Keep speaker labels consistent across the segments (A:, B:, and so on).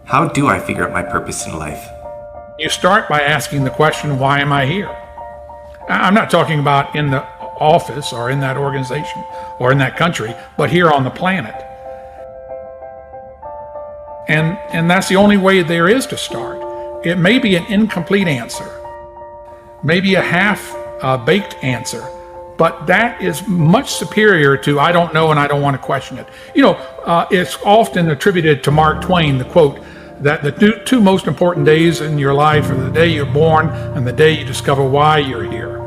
A: How do I figure out my purpose in life?
B: You start by asking the question, why am I here? I'm not talking about in the office or in that organization or in that country, but here on the planet. And that's the only way there is to start. It may be an incomplete answer, maybe a half-baked answer, but that is much superior to I don't know and I don't want to question it. It's often attributed to Mark Twain, the quote, that the two most important days in your life are the day you're born and the day you discover why you're here.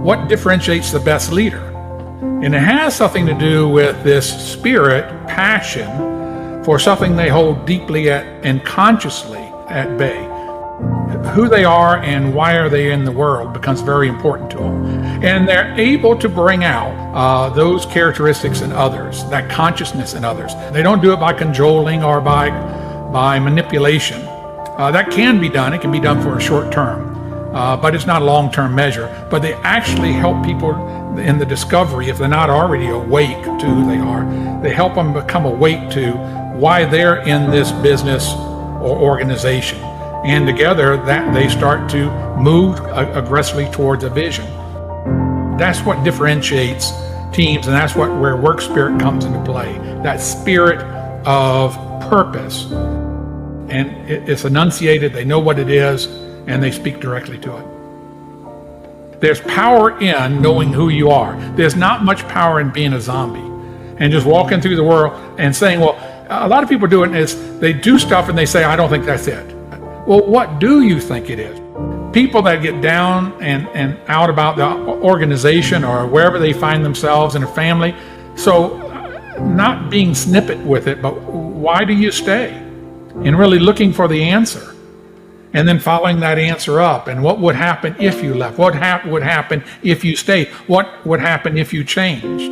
B: What differentiates the best leader? And it has something to do with this spirit, passion for something they hold deeply and consciously at bay. Who they are and why are they in the world becomes very important to them. And they're able to bring out those characteristics in others, that consciousness in others. They don't do it by cajoling or by manipulation. That can be done. It can be done for a short term, but it's not a long-term measure. But they actually help people in the discovery, if they're not already awake to who they are, they help them become awake to why they're in this business or organization. And together that they start to move aggressively towards a vision. That's what differentiates teams, and that's where work spirit comes into play. That spirit of purpose. And it's enunciated, they know what it is, and they speak directly to it. There's power in knowing who you are. There's not much power in being a zombie and just walking through the world and saying, well, a lot of people do it is they do stuff and they say, I don't think that's it. Well, what do you think it is? People that get down and out about the organization or wherever they find themselves in a family. So not being snippet with it, but why do you stay? And really looking for the answer. And then following that answer up. And what would happen if you left? What would happen if you stayed? What would happen if you changed?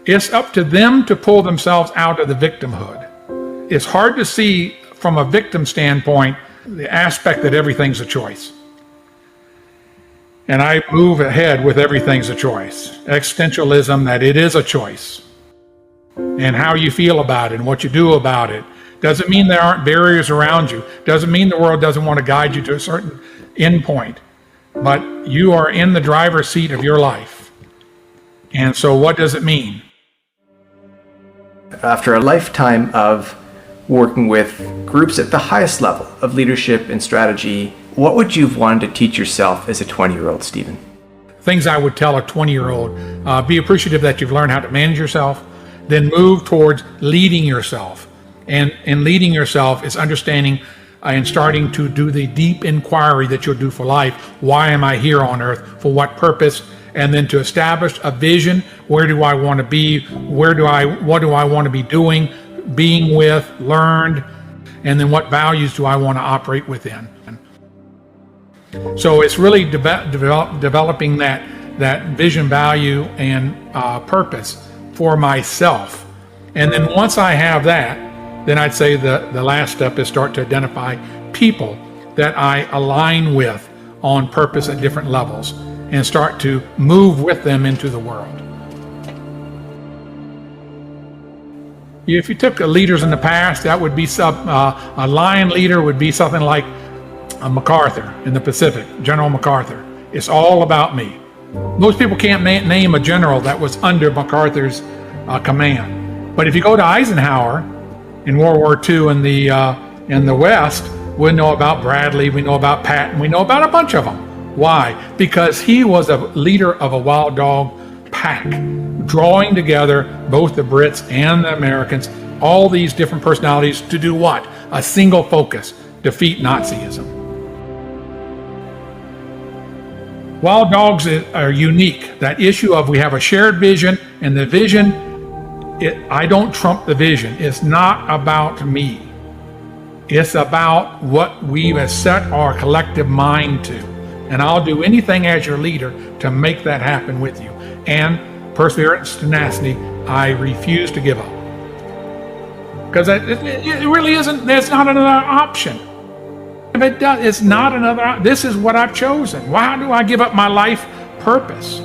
B: It's up to them to pull themselves out of the victimhood. It's hard to see from a victim standpoint the aspect that everything's a choice. And I move ahead with everything's a choice. Existentialism, that it is a choice. And how you feel about it and what you do about it. Doesn't mean there aren't barriers around you. Doesn't mean the world doesn't want to guide you to a certain end point. But you are in the driver's seat of your life. And so what does it mean?
A: After a lifetime of working with groups at the highest level of leadership and strategy, what would you have wanted to teach yourself as a 20-year-old Stephen?
B: Things I would tell a 20-year-old, be appreciative that you've learned how to manage yourself, then move towards leading yourself. And leading yourself is understanding and starting to do the deep inquiry that you'll do for life. Why am I here on earth? For what purpose? And then to establish a vision. Where do I want to be? What do I want to be doing, being with, learned? And then what values do I want to operate within? So it's really developing that vision, value, and purpose for myself. And then once I have that, then I'd say the last step is start to identify people that I align with on purpose at different levels and start to move with them into the world. If you took leaders in the past, that would be a lion leader would be something like MacArthur in the Pacific, General MacArthur. It's all about me. Most people can't name a general that was under MacArthur's command. But if you go to Eisenhower in World War II in the West, we know about Bradley, we know about Patton, we know about a bunch of them. Why? Because he was a leader of a wild dog pack, drawing together both the Brits and the Americans, all these different personalities to do what? A single focus, defeat Nazism. Wild dogs are unique. That issue of we have a shared vision, and the vision, I don't trump the vision. It's not about me. It's about what we have set our collective mind to. And I'll do anything as your leader to make that happen with you. And perseverance, tenacity, I refuse to give up. Because it really isn't, there's not another option. If it does, it's not another, this is what I've chosen. Why do I give up my life purpose?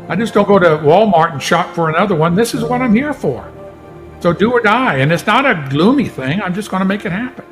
B: I just don't go to Walmart and shop for another one. This is what I'm here for. So do or die. And it's not a gloomy thing. I'm just going to make it happen.